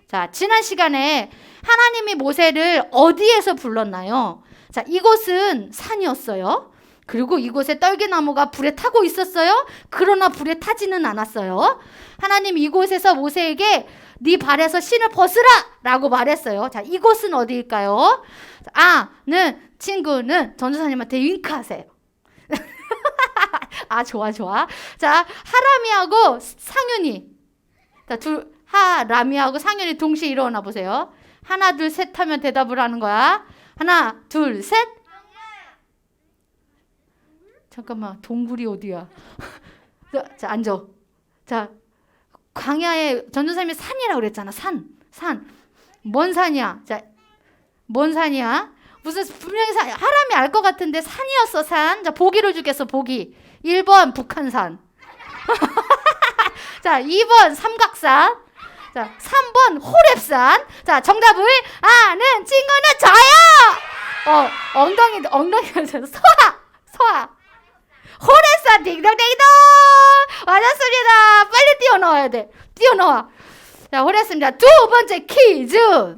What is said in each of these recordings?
자, 지난 시간에 하나님이 모세를 어디에서 불렀나요? 자, 이곳은 산이었어요. 그리고 이곳에 떨기나무가 불에 타고 있었어요. 그러나 불에 타지는 않았어요. 하나님 이곳에서 모세에게 네 발에서 신을 벗으라 라고 말했어요. 자, 이곳은 어디일까요? 아는 친구는 전도사님한테 윙크하세요. 아, 좋아. 자, 하람이하고 상윤이. 자, 하람이하고 상윤이 동시에 일어나 보세요. 하나, 둘, 셋 하면 대답을 하는 거야. 하나, 둘, 셋. 잠깐만, 동굴이 어디야? 자, 앉아. 자, 광야에 전도사님이 산이라고 그랬잖아. 산. 뭔 산이야? 자, 뭔 산이야? 무슨 분명히 하람이 알 것 같은데 산이었어, 산. 자, 보기를 주겠어, 보기. 1번 북한산. 자, 2번 삼각산. 자, 3번 호랩산. 자, 정답을 아는 친구는 저요. 엉덩이에서 소화. 호랩산 딩동댕동. 맞았습니다. 빨리 뛰어넣어야 돼. 뛰어넣어. 자, 호랩습니다. 두 번째 퀴즈.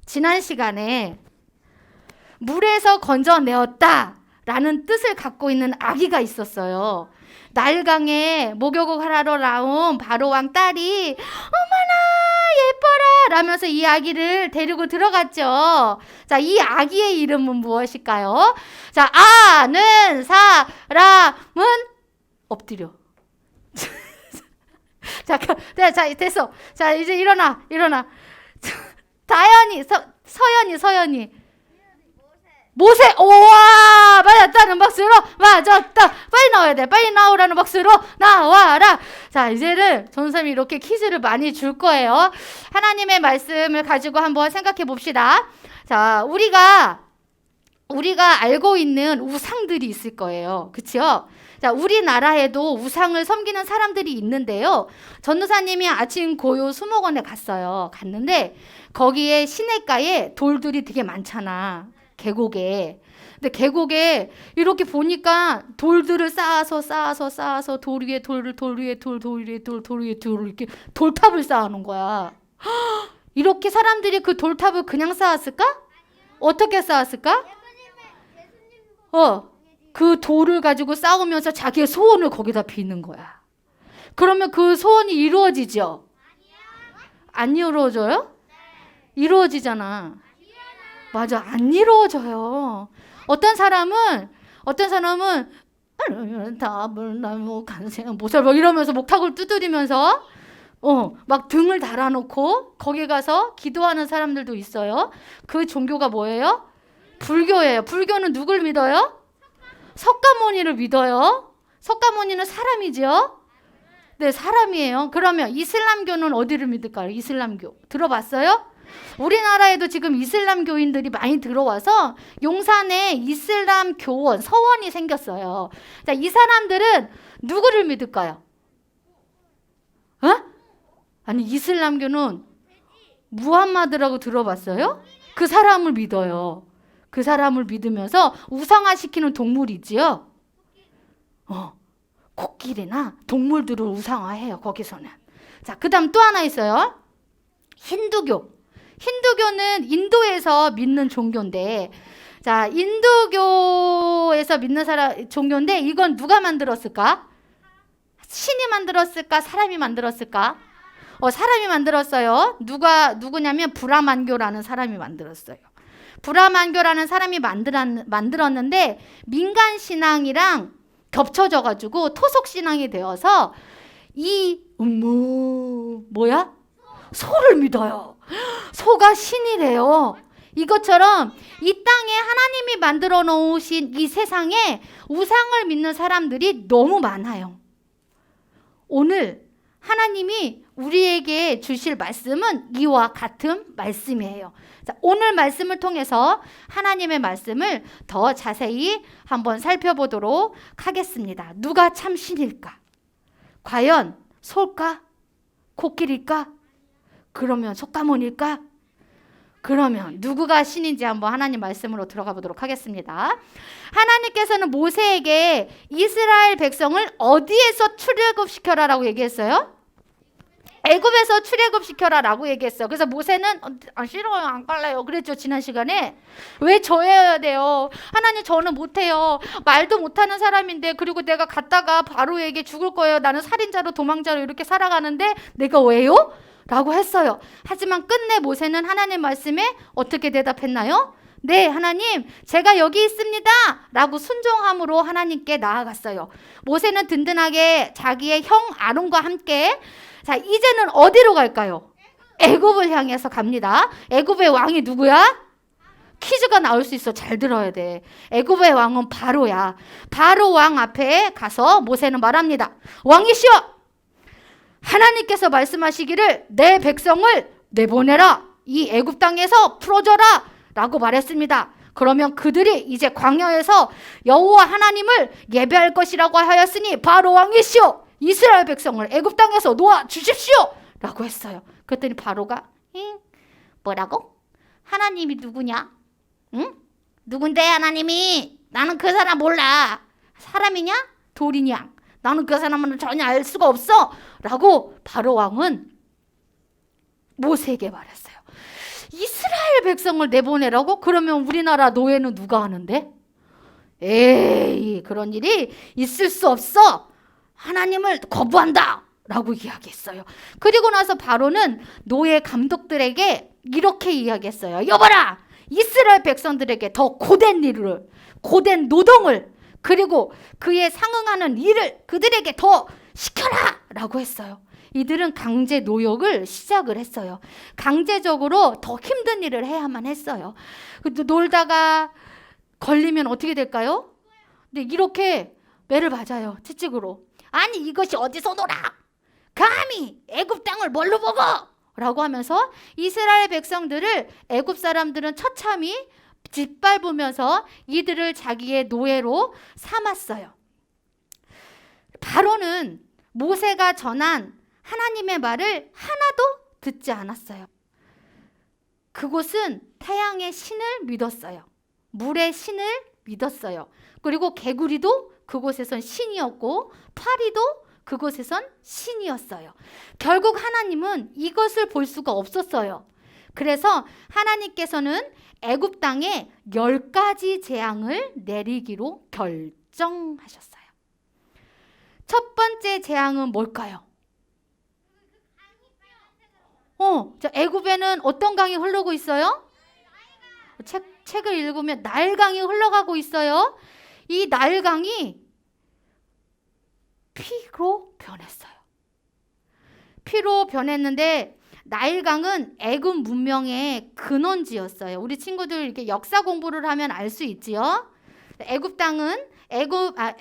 지난 시간에 물에서 건져내었다 라는 뜻을 갖고 있는 아기가 있었어요. 나일강에 목욕을 하러 나온 바로왕 딸이 어머나 예뻐라 라면서 이 아기를 데리고 들어갔죠. 자, 이 아기의 이름은 무엇일까요? 자, 아는 사람은 엎드려. 자, 됐어. 자, 이제 일어나. 다현이, 서연이. 모세. 오와, 맞았다는 박수로 맞았다. 빨리 나와야 돼. 빨리 나오라는 박수로 나와라. 자, 이제는 전도사님이 이렇게 퀴즈를 많이 줄 거예요. 하나님의 말씀을 가지고 한번 생각해 봅시다. 자, 우리가 알고 있는 우상들이 있을 거예요. 그렇죠? 자, 우리나라에도 우상을 섬기는 사람들이 있는데요. 전도사님이 아침 고요 수목원에 갔는데 거기에 시냇가에 돌들이 되게 많잖아. 계곡에. 근데 계곡에 이렇게 보니까 돌들을 쌓아서 돌 위에 돌 위에 돌 이렇게 돌탑을 쌓아놓은 거야. 이렇게 사람들이 그 돌탑을 그냥 쌓았을까? 어떻게 쌓았을까? 그 돌을 가지고 싸우면서 자기의 소원을 거기다 비는 거야. 그러면 그 소원이 이루어지죠? 안 이루어져요? 이루어지잖아. 맞아, 안 이루어져요. 어떤 사람은 나무 간생 모살 뭐 이러면서 목탁을 두드리면서 막 등을 달아놓고 거기 가서 기도하는 사람들도 있어요. 그 종교가 뭐예요? 불교예요. 불교는 누굴 믿어요? 석가모니를 믿어요. 석가모니는 사람이죠? 네, 사람이에요. 그러면 이슬람교는 어디를 믿을까요? 이슬람교. 들어봤어요? 우리나라에도 지금 이슬람교인들이 많이 들어와서 용산에 이슬람 교원, 서원이 생겼어요. 자, 이 사람들은 누구를 믿을까요? 아니, 이슬람교는 무함마드라고 들어봤어요? 그 사람을 믿어요. 그 사람을 믿으면서 우상화시키는 동물이지요. 코끼리나 동물들을 우상화해요, 거기서는. 자, 그 다음 또 하나 있어요. 힌두교는 인도에서 믿는 종교인데, 자, 인두교에서 믿는 종교인데, 이건 누가 만들었을까? 신이 만들었을까? 사람이 만들었을까? 사람이 만들었어요. 누구냐면 브라만교라는 사람이 만들었어요. 브라만교라는 사람이 만들었는데, 민간 신앙이랑 겹쳐져가지고 토속 신앙이 되어서 뭐야? 소를 믿어요. 소가 신이래요. 이것처럼 이 땅에 하나님이 만들어 놓으신 이 세상에 우상을 믿는 사람들이 너무 많아요. 오늘 하나님이 우리에게 주실 말씀은 이와 같은 말씀이에요. 자, 오늘 말씀을 통해서 하나님의 말씀을 더 자세히 한번 살펴보도록 하겠습니다. 누가 참 신일까? 과연 소일까? 코끼리일까? 그러면 석가모니일까? 그러면 누구가 신인지 한번 하나님 말씀으로 들어가 보도록 하겠습니다. 하나님께서는 모세에게 이스라엘 백성을 어디에서 출애굽시켜라라고 얘기했어요? 애굽에서 출애굽 시켜라라고 얘기했어. 그래서 모세는 싫어요, 안 갈래요 그랬죠. 지난 시간에. 왜 저 해야 돼요? 하나님, 저는 못해요. 말도 못하는 사람인데, 그리고 내가 갔다가 바로에게 죽을 거예요. 나는 살인자로 도망자로 이렇게 살아가는데 내가 왜요? 라고 했어요. 하지만 끝내 모세는 하나님 말씀에 어떻게 대답했나요? 네, 하나님, 제가 여기 있습니다 라고 순종함으로 하나님께 나아갔어요. 모세는 든든하게 자기의 형 아론과 함께, 자, 이제는 어디로 갈까요? 애굽을 향해서 갑니다. 애굽의 왕이 누구야? 퀴즈가 나올 수 있어. 잘 들어야 돼. 애굽의 왕은 바로야. 바로 왕 앞에 가서 모세는 말합니다. 왕이시여, 하나님께서 말씀하시기를 내 백성을 내보내라. 이 애굽 땅에서 풀어줘라 라고 말했습니다. 그러면 그들이 이제 광야에서 여호와 하나님을 예배할 것이라고 하였으니 바로 왕이시여, 이스라엘 백성을 애굽 땅에서 놓아 주십시오 라고 했어요. 그랬더니 바로가 뭐라고? 하나님이 누구냐? 응? 누군데 하나님이? 나는 그 사람 몰라. 사람이냐? 돌이냐? 나는 그 사람은 전혀 알 수가 없어 라고 바로 왕은 모세에게 말했어요. 이스라엘 백성을 내보내라고? 그러면 우리나라 노예는 누가 하는데? 에이, 그런 일이 있을 수 없어. 하나님을 거부한다 라고 이야기했어요. 그리고 나서 바로는 노예 감독들에게 이렇게 이야기했어요. 여봐라, 이스라엘 백성들에게 더 고된 일을, 고된 노동을, 그리고 그에 상응하는 일을 그들에게 더 시켜라 라고 했어요. 이들은 강제 노역을 시작을 했어요. 강제적으로 더 힘든 일을 해야만 했어요. 놀다가 걸리면 어떻게 될까요? 근데 이렇게 매를 맞아요. 채찍으로. 아니, 이것이 어디서 놀아? 감히 애굽 땅을 뭘로 보고? 라고 하면서 이스라엘 백성들을 애굽 사람들은 처참히 짓밟으면서 이들을 자기의 노예로 삼았어요. 바로는 모세가 전한 하나님의 말을 하나도 듣지 않았어요. 그곳은 태양의 신을 믿었어요. 물의 신을 믿었어요. 그리고 개구리도 그곳에선 신이었고 파리도 그곳에선 신이었어요. 결국 하나님은 이것을 볼 수가 없었어요. 그래서 하나님께서는 애굽 땅에 10가지 재앙을 내리기로 결정하셨어요. 첫 번째 재앙은 뭘까요? 자, 애굽에는 어떤 강이 흐르고 있어요? 책을 읽으면 나일강이 흘러가고 있어요. 이 나일강이 피로 변했어요. 피로 변했는데 나일강은 애굽 문명의 근원지였어요. 우리 친구들 이렇게 역사 공부를 하면 알 수 있지요.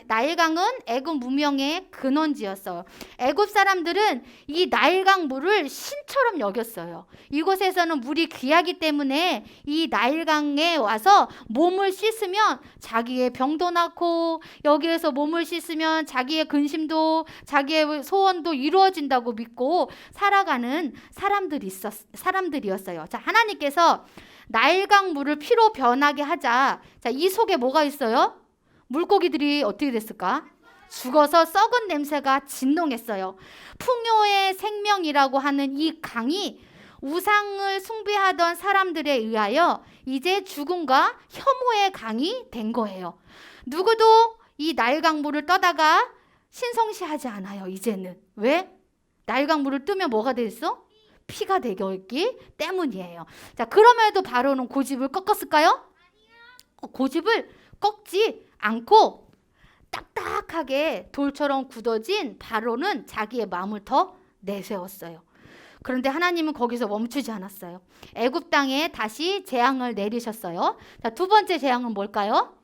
나일강은 애굽 문명의 근원지였어요. 애굽 사람들은 이 나일강 물을 신처럼 여겼어요. 이곳에서는 물이 귀하기 때문에 이 나일강에 와서 몸을 씻으면 자기의 병도 낫고, 여기에서 몸을 씻으면 자기의 근심도, 자기의 소원도 이루어진다고 믿고 살아가는 사람들이었어요. 자, 하나님께서 나일강 물을 피로 변하게 하자. 자, 이 속에 뭐가 있어요? 물고기들이 어떻게 됐을까? 죽어서 썩은 냄새가 진동했어요. 풍요의 생명이라고 하는 이 강이 우상을 숭배하던 사람들에 의하여 이제 죽음과 혐오의 강이 된 거예요. 누구도 이 나일강물을 떠다가 신성시하지 않아요. 이제는. 왜? 나일강물을 뜨면 뭐가 됐어? 피가 되었기 때문이에요. 자, 그럼에도 바로는 고집을 꺾었을까요? 고집을 꺾지 않고 딱딱하게 돌처럼 굳어진 바로는 자기의 마음을 더 내세웠어요. 그런데 하나님은 거기서 멈추지 않았어요. 애굽 땅에 다시 재앙을 내리셨어요. 자, 두 번째 재앙은 뭘까요?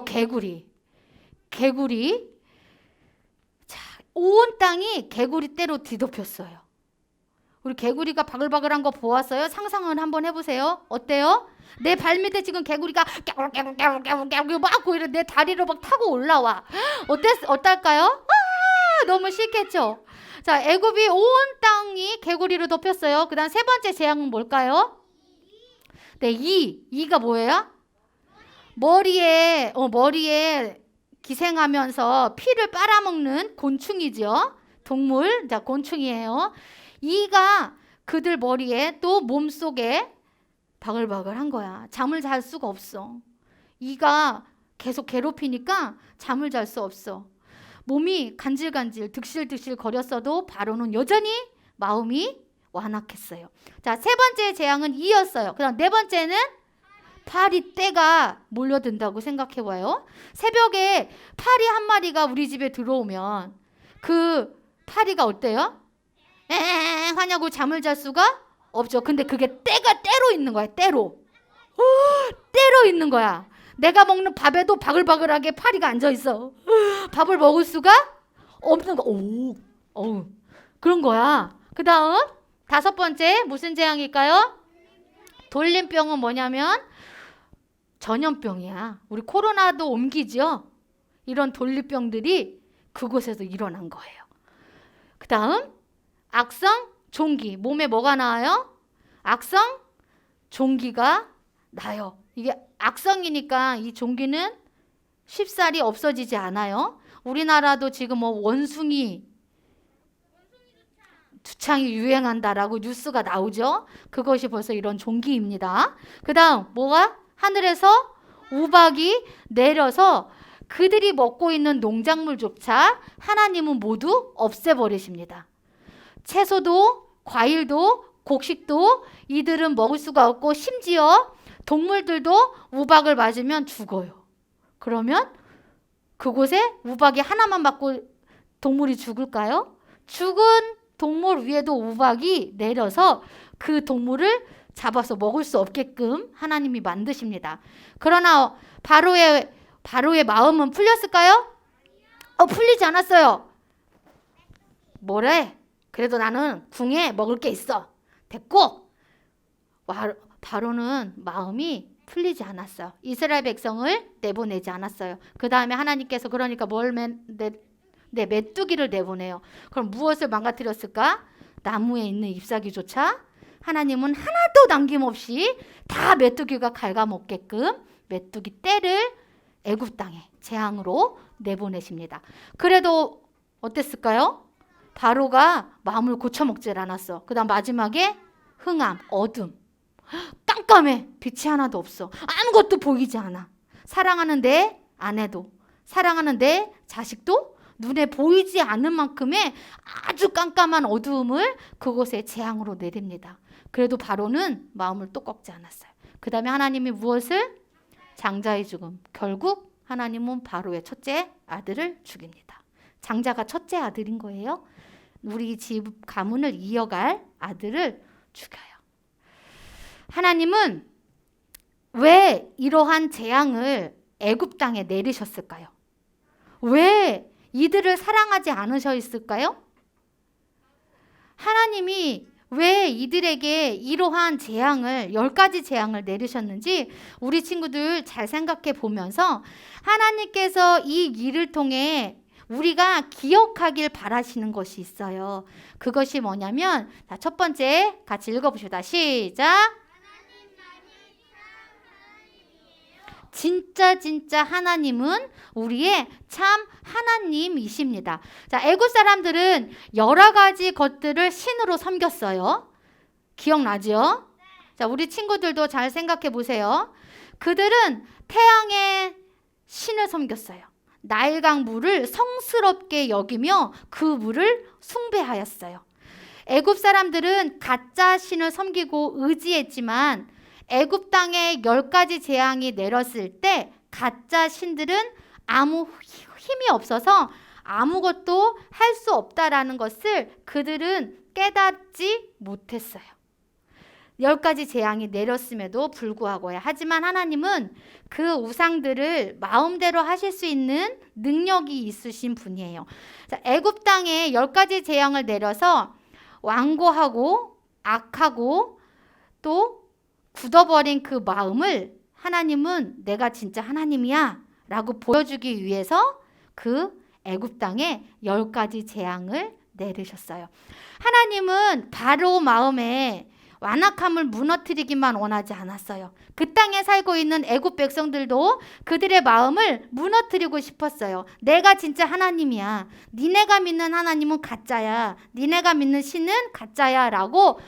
개구리. 자, 온 땅이 개구리 떼로 뒤덮였어요. 우리 개구리가 바글바글한 거 보았어요? 상상을 한번 해보세요. 어때요? 내 발밑에 지금 개구리가 깨울깨울깨울깨울깨울 막 이런 내 다리로 막 타고 올라와. 어떨까요? 너무 싫겠죠? 자, 애굽이 온 땅이 개구리로 덮였어요. 그 다음 세 번째 재앙은 뭘까요? 네, 이가 뭐예요? 머리에 기생하면서 피를 빨아먹는 곤충이죠. 동물, 자, 곤충이에요. 이가 그들 머리에 또 몸속에 바글바글 한 거야. 잠을 잘 수가 없어. 이가 계속 괴롭히니까 잠을 잘 수 없어. 몸이 간질간질 득실득실 거렸어도 바로는 여전히 마음이 완악했어요. 자, 세 번째 재앙은 이였어요. 그다음 네 번째는 파리 떼가 몰려든다고 생각해봐요. 새벽에 파리 한 마리가 우리 집에 들어오면 그 파리가 어때요? 엥 하냐고 잠을 잘 수가 없죠. 근데 그게 때로 있는 거야. 때로 있는 거야. 내가 먹는 밥에도 바글바글하게 파리가 앉아있어. 밥을 먹을 수가 없는 거. 그런 거야. 그 다음 다섯 번째 무슨 재앙일까요? 돌림병은 뭐냐면 전염병이야. 우리 코로나도 옮기죠. 이런 돌림병들이 그곳에서 일어난 거예요. 그 다음 악성 종기. 몸에 뭐가 나와요? 악성 종기가 나요. 이게 악성이니까 이 종기는 쉽사리 없어지지 않아요. 우리나라도 지금 뭐 원숭이 두창이 유행한다라고 뉴스가 나오죠. 그것이 벌써 이런 종기입니다. 그 다음 뭐가? 하늘에서 우박이 내려서 그들이 먹고 있는 농작물조차 하나님은 모두 없애버리십니다. 채소도 과일도 곡식도 이들은 먹을 수가 없고 심지어 동물들도 우박을 맞으면 죽어요. 그러면 그곳에 우박이 하나만 맞고 동물이 죽을까요? 죽은 동물 위에도 우박이 내려서 그 동물을 잡아서 먹을 수 없게끔 하나님이 만드십니다. 그러나 바로의 마음은 풀렸을까요? 풀리지 않았어요. 뭐래? 그래도 나는 궁에 먹을 게 있어. 됐고 바로는 마음이 풀리지 않았어요. 이스라엘 백성을 내보내지 않았어요. 그 다음에 하나님께서 그러니까 메뚜기를 내보내요. 그럼 무엇을 망가뜨렸을까? 나무에 있는 잎사귀조차 하나님은 하나도 남김없이 다 메뚜기가 갉아먹게끔 메뚜기 떼를 애굽 땅에 재앙으로 내보내십니다. 그래도 어땠을까요? 바로가 마음을 고쳐먹질 않았어. 그 다음 마지막에 흥함, 어둠. 깜깜해. 빛이 하나도 없어. 아무것도 보이지 않아. 사랑하는 내 아내도, 사랑하는 내 자식도 눈에 보이지 않는 만큼의 아주 깜깜한 어두움을 그곳에 재앙으로 내립니다. 그래도 바로는 마음을 또 꺾지 않았어요. 그 다음에 하나님이 무엇을? 장자의 죽음. 결국 하나님은 바로의 첫째 아들을 죽입니다. 장자가 첫째 아들인 거예요. 우리 집 가문을 이어갈 아들을 죽여요. 하나님은 왜 이러한 재앙을 애굽 땅에 내리셨을까요? 왜 이들을 사랑하지 않으셨을까요? 하나님이 왜 이들에게 이러한 재앙을 10가지 재앙을 내리셨는지 우리 친구들 잘 생각해 보면서 하나님께서 이 일을 통해 우리가 기억하길 바라시는 것이 있어요. 그것이 뭐냐면 첫 번째 같이 읽어보시다. 시작. 진짜 하나님은 우리의 참 하나님이십니다. 자, 애굽 사람들은 여러 가지 것들을 신으로 섬겼어요. 기억나죠? 자, 우리 친구들도 잘 생각해 보세요. 그들은 태양의 신을 섬겼어요. 나일강 물을 성스럽게 여기며 그 물을 숭배하였어요. 애굽 사람들은 가짜 신을 섬기고 의지했지만 애굽 땅에 10가지 재앙이 내렸을 때 가짜 신들은 아무 힘이 없어서 아무것도 할 수 없다라는 것을 그들은 깨닫지 못했어요. 10가지 재앙이 내렸음에도 불구하고요. 하지만 하나님은 그 우상들을 마음대로 하실 수 있는 능력이 있으신 분이에요. 자, 애굽 땅에 10가지 재앙을 내려서 완고하고 악하고 또 굳어버린 그 마음을 하나님은 내가 진짜 하나님이야 라고 보여주기 위해서 그 애굽 땅에 10가지 재앙을 내리셨어요. 하나님은 바로 마음에 완악함을 무너뜨리기만 원하지 않았어요. 그 땅에 살고 있는 애굽 백성들도 그들의 마음을 무너뜨리고 싶었어요. 내가 진짜 하나님이야. 니네가 믿는 하나님은 가짜야. 니네가 믿는 신은 가짜야 라고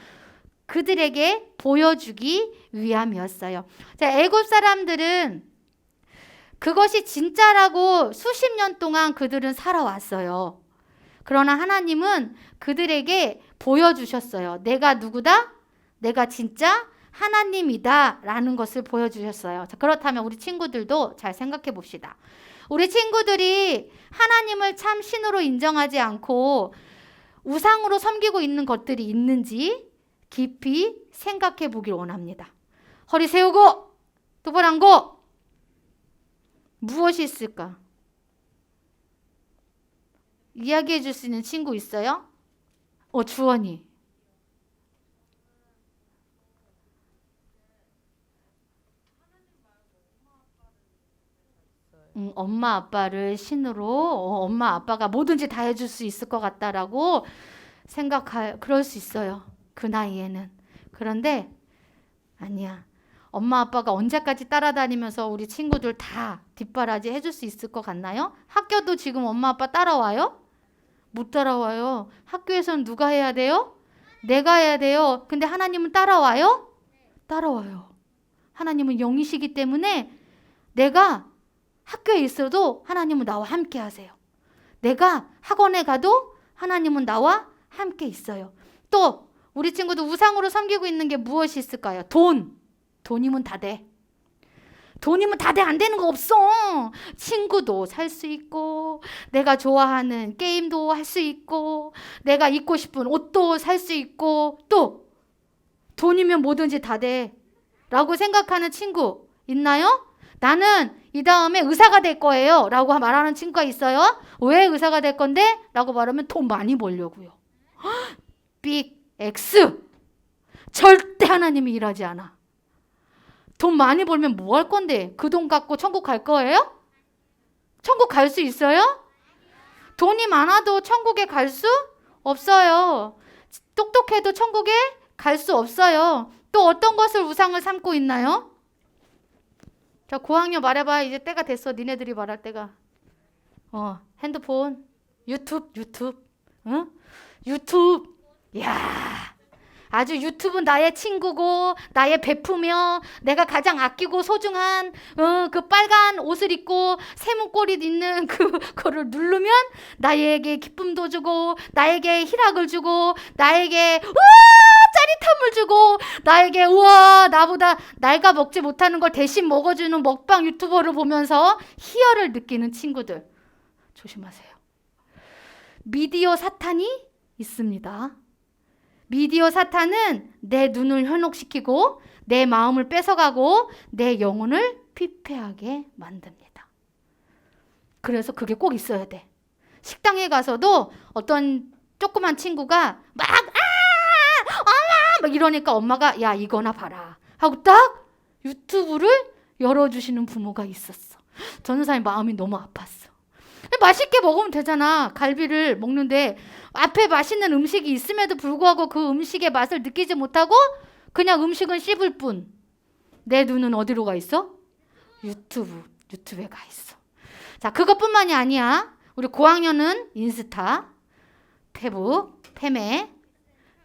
그들에게 보여주기 위함이었어요. 자, 애굽 사람들은 그것이 진짜라고 수십 년 동안 그들은 살아왔어요. 그러나 하나님은 그들에게 보여주셨어요. 내가 누구다? 내가 진짜 하나님이다 라는 것을 보여주셨어요. 자, 그렇다면 우리 친구들도 잘 생각해 봅시다. 우리 친구들이 하나님을 참 신으로 인정하지 않고 우상으로 섬기고 있는 것들이 있는지 깊이 생각해 보길 원합니다. 허리 세우고 똑바로 앉고 무엇이 있을까? 이야기해 줄 수 있는 친구 있어요? 주원이. 엄마 아빠를 신으로 엄마 아빠가 뭐든지 다 해줄 수 있을 것 같다라고 그럴 수 있어요. 그 나이에는. 그런데 아니야. 엄마 아빠가 언제까지 따라다니면서 우리 친구들 다 뒷바라지 해줄 수 있을 것 같나요? 학교도 지금 엄마 아빠 따라와요? 못 따라와요. 학교에서는 누가 해야 돼요? 내가 해야 돼요. 근데 하나님은 따라와요? 따라와요. 하나님은 영이시기 때문에 내가 학교에 있어도 하나님은 나와 함께 하세요. 내가 학원에 가도 하나님은 나와 함께 있어요. 또 우리 친구도 우상으로 섬기고 있는 게 무엇이 있을까요? 돈이면 다 돼. 돈이면 다 돼. 안 되는 거 없어. 친구도 살 수 있고 내가 좋아하는 게임도 할 수 있고 내가 입고 싶은 옷도 살 수 있고 또 돈이면 뭐든지 다 돼 라고 생각하는 친구 있나요? 나는 이 다음에 의사가 될 거예요 라고 말하는 친구가 있어요. 왜 의사가 될 건데? 라고 말하면 돈 많이 벌려고요. 빅 X. 절대 하나님이 일하지 않아. 돈 많이 벌면 뭐 할 건데? 그 돈 갖고 천국 갈 거예요? 천국 갈 수 있어요? 돈이 많아도 천국에 갈 수 없어요. 똑똑해도 천국에 갈 수 없어요. 또 어떤 것을 우상을 삼고 있나요? 자, 고학년 말해봐. 이제 때가 됐어. 니네들이 말할 때가. 핸드폰, 유튜브, 응? 유튜브. 야, 아주 유튜브 나의 친구고 나의 베프며 내가 가장 아끼고 소중한 그 빨간 옷을 입고 세문꼬리 있는 그거를 누르면 나에게 기쁨도 주고 나에게 희락을 주고 나에게 우와 짜릿함을 주고 나에게 우와 나보다 내가 먹지 못하는 걸 대신 먹어주는 먹방 유튜버를 보면서 희열을 느끼는 친구들 조심하세요. 미디어 사탄이 있습니다. 미디어 사탄은 내 눈을 현혹시키고 내 마음을 뺏어가고 내 영혼을 피폐하게 만듭니다. 그래서 그게 꼭 있어야 돼. 식당에 가서도 어떤 조그만 친구가 엄마! 막 이러니까 엄마가 야 이거나 봐라 하고 딱 유튜브를 열어주시는 부모가 있었어. 전도사님 마음이 너무 아팠어. 맛있게 먹으면 되잖아. 갈비를 먹는데 앞에 맛있는 음식이 있음에도 불구하고 그 음식의 맛을 느끼지 못하고 그냥 음식은 씹을 뿐. 내 눈은 어디로 가 있어? 유튜브에 가 있어. 자, 그것뿐만이 아니야. 우리 고학년은 인스타, 페북, 페메,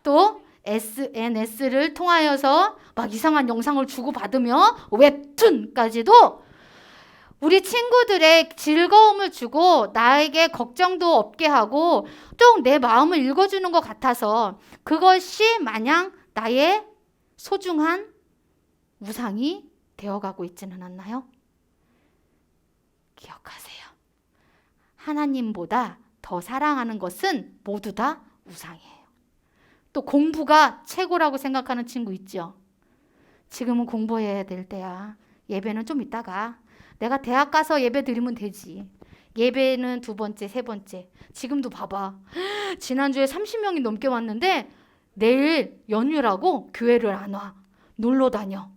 또 SNS를 통하여서 막 이상한 영상을 주고받으며 웹툰까지도 우리 친구들의 즐거움을 주고 나에게 걱정도 없게 하고 또 내 마음을 읽어주는 것 같아서 그것이 마냥 나의 소중한 우상이 되어가고 있지는 않나요? 기억하세요. 하나님보다 더 사랑하는 것은 모두 다 우상이에요. 또 공부가 최고라고 생각하는 친구 있죠? 지금은 공부해야 될 때야. 예배는 좀 이따가. 내가 대학 가서 예배 드리면 되지. 예배는 2번째, 3번째. 지금도 봐봐. 지난주에 30명이 넘게 왔는데 내일 연휴라고 교회를 안 와. 놀러 다녀.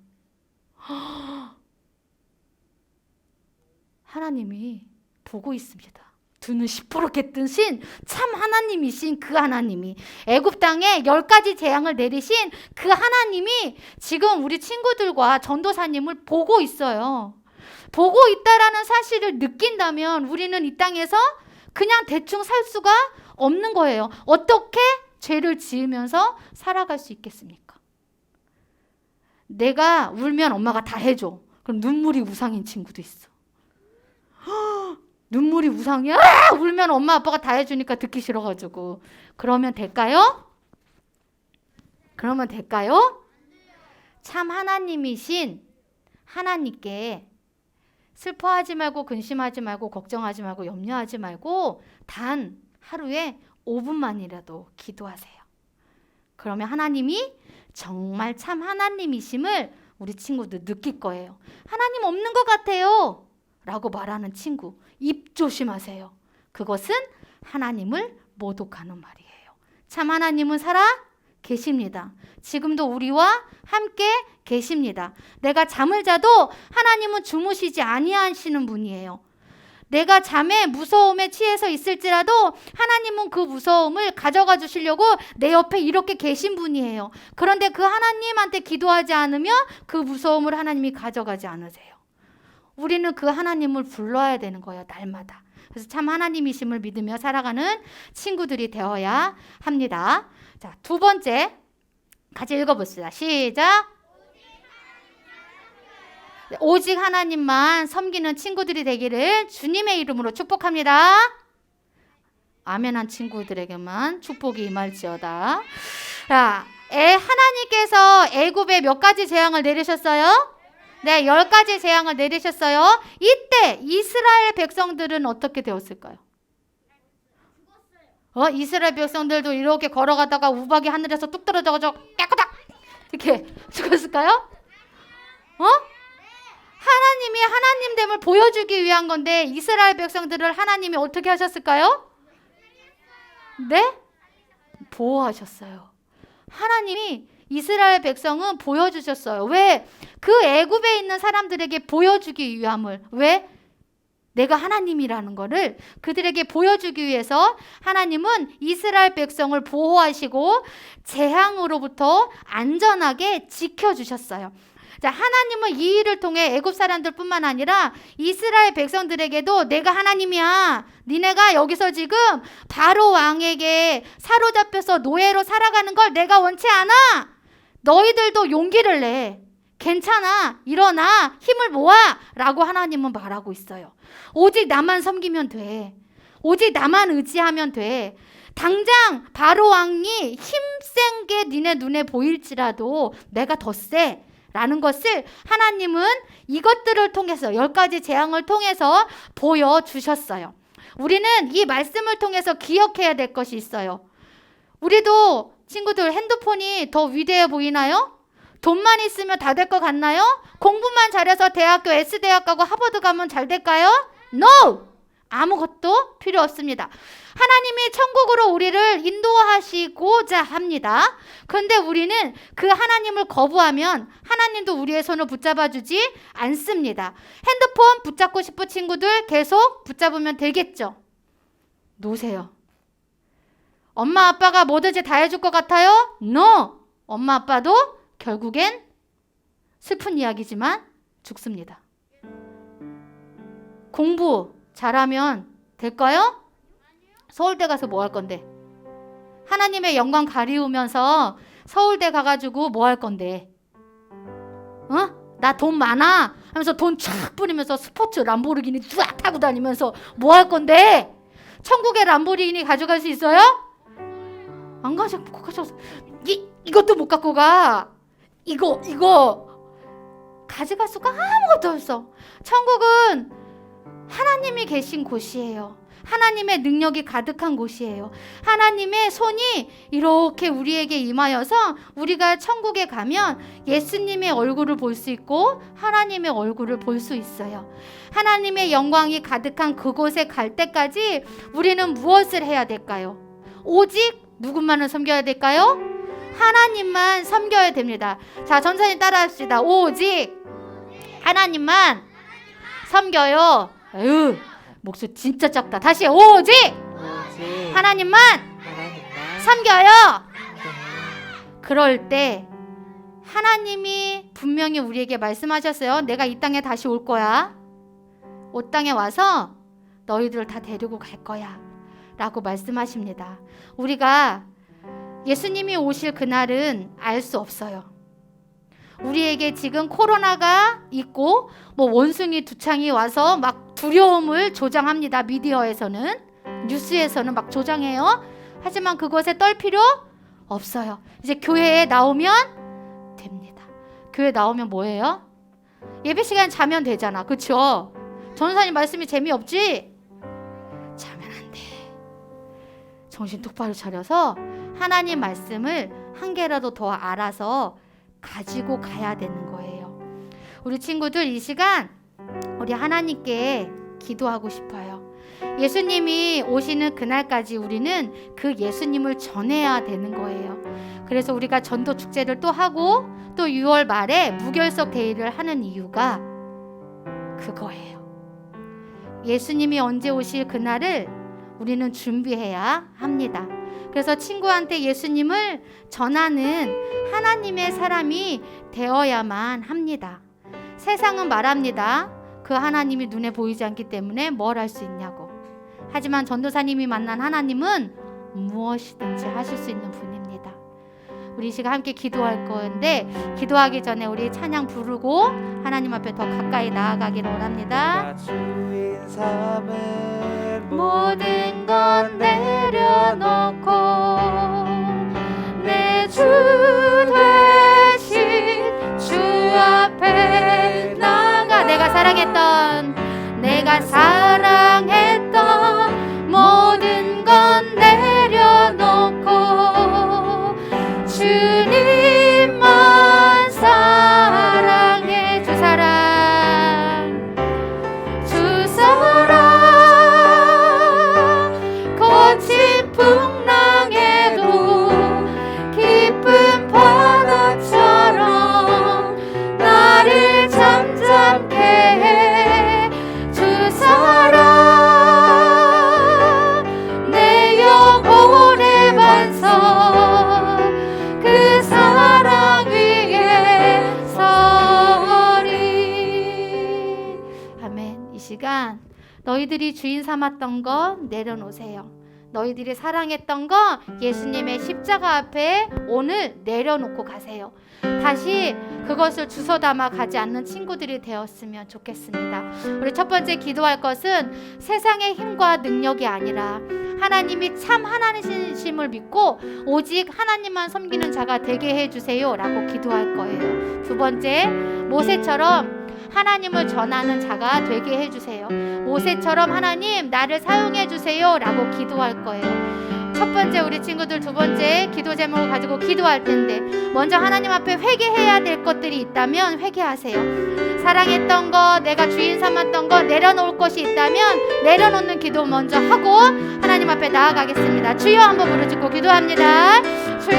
하나님이 보고 있습니다. 두 눈 시퍼렇게 뜨신 참 하나님이신 그 하나님이, 애굽 땅에 10가지 재앙을 내리신 그 하나님이 지금 우리 친구들과 전도사님을 보고 있어요. 보고 있다라는 사실을 느낀다면 우리는 이 땅에서 그냥 대충 살 수가 없는 거예요. 어떻게 죄를 지으면서 살아갈 수 있겠습니까? 내가 울면 엄마가 다 해줘. 그럼 눈물이 우상인 친구도 있어. 눈물이 우상이야? 울면 엄마 아빠가 다 해주니까 듣기 싫어가지고. 그러면 될까요? 그러면 될까요? 참 하나님이신 하나님께 슬퍼하지 말고 근심하지 말고 걱정하지 말고 염려하지 말고 단 하루에 5분만이라도 기도하세요. 그러면 하나님이 정말 참 하나님이심을 우리 친구들 느낄 거예요. 하나님 없는 것 같아요 라고 말하는 친구, 입 조심하세요. 그것은 하나님을 모독하는 말이에요. 참 하나님은 살아 계십니다. 지금도 우리와 함께 계십니다. 내가 잠을 자도 하나님은 주무시지 아니하시는 분이에요. 내가 잠에 무서움에 취해서 있을지라도 하나님은 그 무서움을 가져가 주시려고 내 옆에 이렇게 계신 분이에요. 그런데 그 하나님한테 기도하지 않으면 그 무서움을 하나님이 가져가지 않으세요. 우리는 그 하나님을 불러야 되는 거예요, 날마다. 그래서 참 하나님이심을 믿으며 살아가는 친구들이 되어야 합니다. 자, 두 번째 같이 읽어봅시다. 시작. 오직 하나님만 섬기는 친구들이 되기를 주님의 이름으로 축복합니다. 아멘한 친구들에게만 축복이 임할지어다. 자, 하나님께서 애굽에 몇 가지 재앙을 내리셨어요? 네, 10가지 재앙을 내리셨어요. 이때 이스라엘 백성들은 어떻게 되었을까요? 이스라엘 백성들도 이렇게 걸어가다가 우박이 하늘에서 뚝 떨어져가지고 깨끗하게 이렇게 죽었을까요? 하나님이 하나님됨을 보여주기 위한 건데 이스라엘 백성들을 하나님이 어떻게 하셨을까요? 네? 보호하셨어요. 하나님이 이스라엘 백성은 보여주셨어요. 왜? 그 애굽에 있는 사람들에게 보여주기 위함을. 왜? 내가 하나님이라는 거를 그들에게 보여주기 위해서 하나님은 이스라엘 백성을 보호하시고 재앙으로부터 안전하게 지켜주셨어요. 자, 하나님은 이 일을 통해 애굽 사람들뿐만 아니라 이스라엘 백성들에게도 내가 하나님이야. 니네가 여기서 지금 바로 왕에게 사로잡혀서 노예로 살아가는 걸 내가 원치 않아. 너희들도 용기를 내. 괜찮아. 일어나. 힘을 모아. 라고 하나님은 말하고 있어요. 오직 나만 섬기면 돼. 오직 나만 의지하면 돼. 당장 바로 왕이 힘센 게 니네 눈에 보일지라도 내가 더 세. 라는 것을 하나님은 이것들을 통해서 10가지 재앙을 통해서 보여주셨어요. 우리는 이 말씀을 통해서 기억해야 될 것이 있어요. 우리도 친구들 핸드폰이 더 위대해 보이나요? 돈만 있으면 다 될 것 같나요? 공부만 잘해서 대학교 S대학 가고 하버드 가면 잘 될까요? No! 아무것도 필요 없습니다. 하나님이 천국으로 우리를 인도하시고자 합니다. 그런데 우리는 그 하나님을 거부하면 하나님도 우리의 손을 붙잡아주지 않습니다. 핸드폰 붙잡고 싶은 친구들 계속 붙잡으면 되겠죠? 놓으세요. 엄마 아빠가 뭐든지 다 해줄 것 같아요? No! 엄마 아빠도 결국엔 슬픈 이야기지만 죽습니다. 공부 잘하면 될까요? 서울대 가서 뭐 할 건데? 하나님의 영광 가리우면서 서울대 가가지고 뭐 할 건데? 나 돈 많아 하면서 돈 쫙 뿌리면서 스포츠 람보르기니 쫙 타고 다니면서 뭐 할 건데? 천국의 람보르기니 가져갈 수 있어요? 안 가져. 이것도 못 갖고 가. 이거 가져갈 수가 아무것도 없어. 천국은 하나님이 계신 곳이에요. 하나님의 능력이 가득한 곳이에요. 하나님의 손이 이렇게 우리에게 임하여서 우리가 천국에 가면 예수님의 얼굴을 볼 수 있고 하나님의 얼굴을 볼 수 있어요. 하나님의 영광이 가득한 그곳에 갈 때까지 우리는 무엇을 해야 될까요? 오직 누구만을 섬겨야 될까요? 하나님만 섬겨야 됩니다. 자, 전사님 따라합시다. 오직 하나님만 섬겨요. 목소리 진짜 작다. 다시 오직 하나님만 섬겨요. 그럴 때 하나님이 분명히 우리에게 말씀하셨어요. 내가 이 땅에 다시 올 거야. 이 땅에 와서 너희들을 다 데리고 갈 거야 라고 말씀하십니다. 우리가 예수님이 오실 그날은 알 수 없어요. 우리에게 지금 코로나가 있고 뭐 원숭이 두창이 와서 막 두려움을 조장합니다. 미디어에서는, 뉴스에서는 막 조장해요. 하지만 그것에 떨 필요 없어요. 이제 교회에 나오면 됩니다. 교회 나오면 뭐예요? 예배 시간 자면 되잖아. 그쵸? 전도사님 말씀이 재미없지? 자면 안 돼. 정신 똑바로 차려서 하나님 말씀을 한 개라도 더 알아서 가지고 가야 되는 거예요. 우리 친구들 이 시간 우리 하나님께 기도하고 싶어요. 예수님이 오시는 그날까지 우리는 그 예수님을 전해야 되는 거예요. 그래서 우리가 전도 축제를 또 하고 또 6월 말에 무결석 데이를 하는 이유가 그거예요. 예수님이 언제 오실 그날을 우리는 준비해야 합니다. 그래서 친구한테 예수님을 전하는 하나님의 사람이 되어야만 합니다. 세상은 말합니다. 그 하나님이 눈에 보이지 않기 때문에 뭘 할 수 있냐고. 하지만 전도사님이 만난 하나님은 무엇이든지 하실 수 있는 분입니다. 우리 이 시간 함께 기도할 건데 기도하기 전에 우리 찬양 부르고 하나님 앞에 더 가까이 나아가기를 원합니다. 주인 삼은 모든 건 내려놓고 내 주 되신 주 앞에 나가. 내가 사랑했던 모든 건 내려놓고 주님만 사랑해. 주 사랑 거친 풍랑에도 깊은 파도처럼 나를 잠잠케 해. 주 사랑 내 영혼의 반석 그 사랑 위에 서리. 아멘. 이 시간 너희들이 주인 삼았던 거 내려놓으세요. 너희들이 사랑했던 거 예수님의 십자가 앞에 오늘 내려놓고 가세요. 다시 그것을 주워 담아 가지 않는 친구들이 되었으면 좋겠습니다. 우리 첫 번째 기도할 것은 세상의 힘과 능력이 아니라 하나님이 참 하나님이심을 믿고 오직 하나님만 섬기는 자가 되게 해주세요 라고 기도할 거예요. 두 번째, 모세처럼 하나님을 전하는 자가 되게 해주세요. 모세처럼 하나님 나를 사용해 주세요 라고 기도할 거예요. 첫 번째 우리 친구들 두 번째 기도 제목을 가지고 기도할 텐데 먼저 하나님 앞에 회개해야 될 것들이 있다면 회개하세요. 사랑했던 거, 내가 주인 삼았던 거 내려놓을 것이 있다면 내려놓는 기도 먼저 하고 하나님 앞에 나아가겠습니다. 주여 한번 부르짖고 기도합니다. 주여,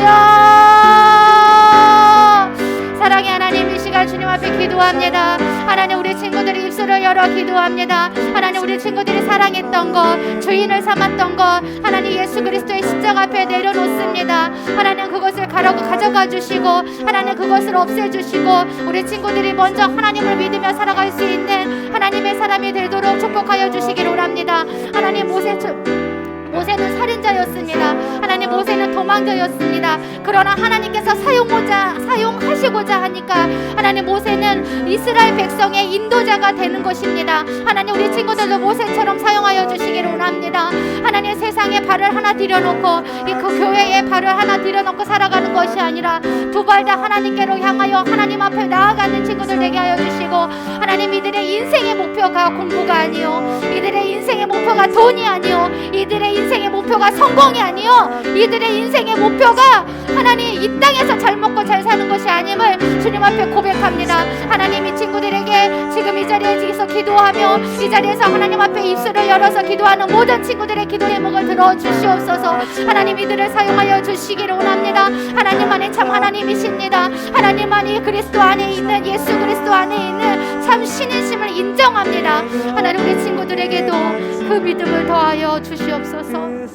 사랑의 하나님, 이 시간 주님 앞에 기도합니다. 하나님, 우리 친구들이 입술을 열어 기도합니다. 하나님, 우리 친구들이 사랑했던 것, 주인을 삼았던 것, 하나님 예수 그리스도의 십자가 앞에 내려놓습니다. 하나님, 그것을 가져가 주시고 하나님 그것을 없애주시고 우리 친구들이 먼저 하나님을 믿으며 살아갈 수 있는 하나님의 사람이 되도록 축복하여 주시기를 원합니다. 하나님, 모세는 살인자였습니다. 하나님, 모세는 도망자였습니다. 그러나 하나님께서 사용하시고자 하니까 하나님, 모세는 이스라엘 백성의 인도자가 되는 것입니다. 하나님, 우리 친구들도 모세처럼 사용하여 주시기를 원합니다. 하나님, 세상에 발을 하나 들여놓고 그 교회에 발을 하나 들여놓고 살아가는 것이 아니라 두 발 다 하나님께로 향하여 하나님 앞에 나아가는 친구들 되게 하여 주시고 하나님, 이들의 인생의 목표가 공부가 아니요, 이들의 인생의 목표가 돈이 아니요, 이들의 인생의 목표가 성공이 아니요, 이들의 인생의 목표가 하나님 이 땅에서 잘 먹고 잘 사는 것이 아님을 주님 앞에 고백합니다. 하나님, 이 친구들에게 지금 이 자리에서 기도하며 이 자리에서 하나님 앞에 입술을 열어서 기도하는 모든 친구들의 기도 제목을 들어주시옵소서. 하나님, 이들을 사용하여 주시기를 원합니다. 하나님만이 참 하나님이십니다. 하나님만이 그리스도 안에 있는, 예수 그리스도 안에 있는 참 신이심을 인정합니다. 하나님 우리 친구들에게도 그 믿음을 더하여 주시옵소서.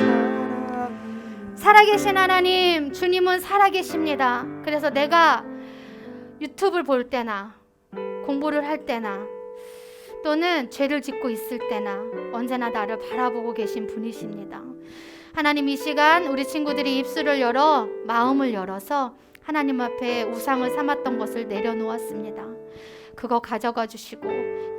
살아계신 하나님, 주님은 살아계십니다. 그래서 내가 유튜브를 볼 때나 공부를 할 때나 또는 죄를 짓고 있을 때나 언제나 나를 바라보고 계신 분이십니다. 하나님 이 시간 우리 친구들이 입술을 열어 마음을 열어서 하나님 앞에 우상을 삼았던 것을 내려놓았습니다. 그거 가져가 주시고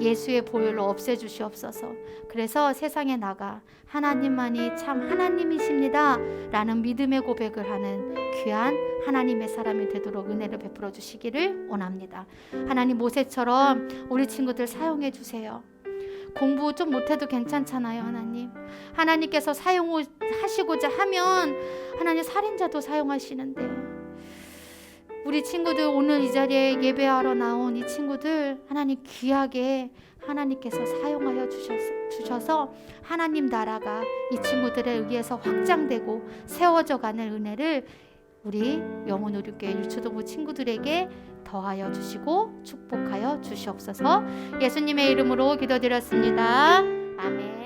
예수의 보혈로 없애주시옵소서. 그래서 세상에 나가 하나님만이 참 하나님이십니다 라는 믿음의 고백을 하는 귀한 하나님의 사람이 되도록 은혜를 베풀어 주시기를 원합니다. 하나님 모세처럼 우리 친구들 사용해 주세요. 공부 좀 못해도 괜찮잖아요. 하나님, 하나님께서 사용하시고자 하면 하나님 살인자도 사용하시는데 우리 친구들 오늘 이 자리에 예배하러 나온 이 친구들 하나님 귀하게 하나님께서 사용하여 주셔서 하나님 나라가 이 친구들에 의해서 확장되고 세워져 가는 은혜를 우리 영혼의료교회 유초동부 친구들에게 더하여 주시고 축복하여 주시옵소서. 예수님의 이름으로 기도드렸습니다. 아멘.